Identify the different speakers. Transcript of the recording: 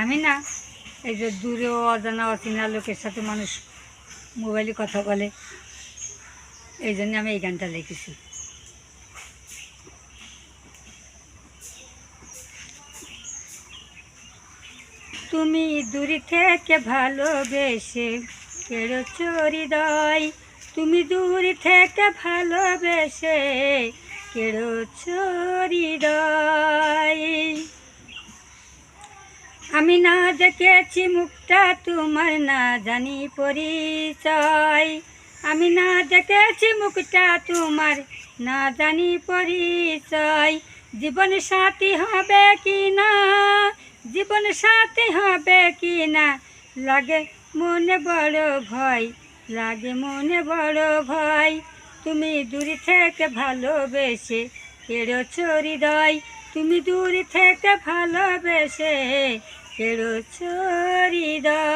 Speaker 1: আমি না এই যে দূরে অজানা অচেনা লোকের সাথে মানুষ মোবাইলে কথা বলে, এই জন্য আমি এই গানটা লিখেছি। তুমি দূরে থেকে ভালোবেসে কেড়েছো হৃদয়, তুমি দূরে থেকে ভালোবেসে কেড়েছো হৃদয়। আমি না দেখেছি মুখটা তোমার, না জানি পরিচয়। আমি না দেখেছি মুখটা তোমার, না জানি পরিচয়। জীবন সাথী হবে কি না, জীবন সাথী হবে কি না, লাগে মনে বড় ভয়, লাগে মনে বড় ভয়। তুমি দূরে থেকে ভালোবেসে কেড়েছো হৃদয়, তুমি দূরে থেকে ভালোবেসে কেড়েছো হৃদয়।